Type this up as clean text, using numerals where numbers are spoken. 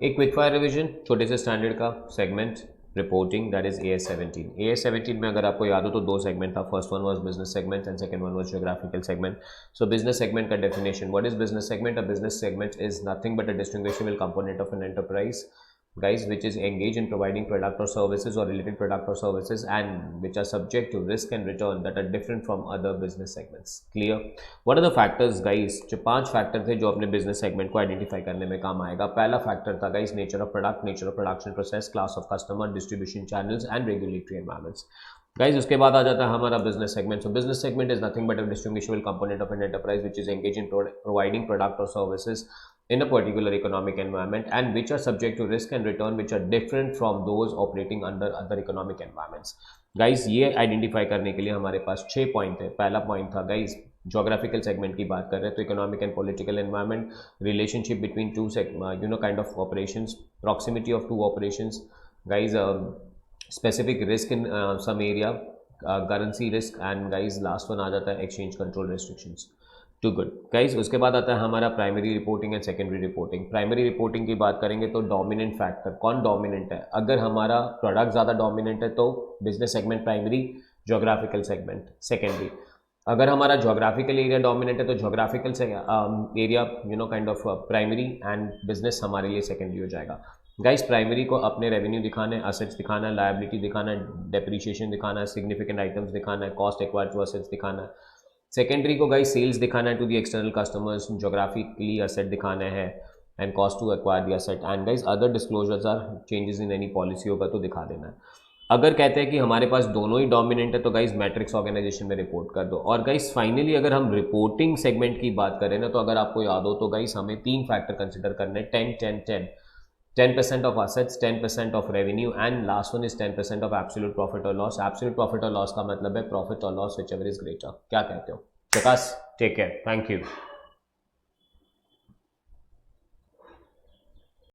एक quick fire revision छोटे से स्टैंडर्ड का segment reporting that is AS17। AS17 में अगर आपको याद हो तो दो सेगमेंट था, first one was business segment and second one was geographical segment. So business segment का definition, what is business segment? A business segment is nothing but a distinguishable component of an enterprise guys which is engaged in providing product or services or related product or services and which are subject to risk and return that are different from other business segments. Clear? What are the factors guys? जो पांच factor थे जो अपने business segment को identify करने में काम आएगा। पहला फैक्टर था guys nature of product, nature of production process, class of customer, distribution channels and regulatory environments. Guys उसके बाद आ जाता है हमारा business segment. So business segment is nothing but a distinguishable component of an enterprise which is engage in providing product और services in a particular economic environment and which are subject to risk and return which are different from those operating under other economic environments. Guys ये identify करने के लिए हमारे पास 6 point है। पहला point था guys geographical segment की बात कर रहे हैं तो economic and political environment, relationship between two kind of operations, proximity of two operations, guys specific risk in some area, currency risk and guys last one आ जाता है exchange control restrictions. Too good guys उसके बाद आता है हमारा primary reporting and secondary reporting. Primary reporting की बात करेंगे तो डोमिनेंट फैक्टर, कौन डोमिनेंट है? अगर हमारा प्रोडक्ट ज़्यादा डोमिनेंट है तो business segment primary, geographical segment secondary. अगर हमारा ज्योग्राफिकल एरिया डोमिनेंट है तो ज्योग्राफिकल से area kind of primary and business हमारे लिए सेकेंडरी हो जाएगा। गाइस प्राइमरी को अपने रेवेन्यू दिखाना है, असेट्स दिखाना है, लायबिलिटी दिखाना है, डेप्रिशिएशन दिखाना है, सिग्निफिकेंट आइटम्स दिखाना है, कॉस्ट एक्वायर्ड टू असेट्स दिखाना है। सेकेंडरी को गाइस सेल्स दिखाना है to the external customers, geographically asset दिखाना है and cost to acquire the asset and guys other disclosures are changes in any policy होगा तो दिखा देना है। अगर कहते हैं कि हमारे पास दोनों ही डोमिनेंट है तो गाइस मैट्रिक्स ऑर्गेनाइजेशन में रिपोर्ट कर दो। और गाइस फाइनली अगर हम रिपोर्टिंग सेगमेंट की बात करें ना तो अगर आपको याद हो तो गाइस हमें तीन फैक्टर कंसिडर करने हैं, 10% of assets, 10% of revenue and last one is 10% of absolute profit or loss. Absolute profit or loss का मतलब है profit or loss whichever is greater। क्या कहते हो? प्रकाश, टेक केयर, थैंक यू।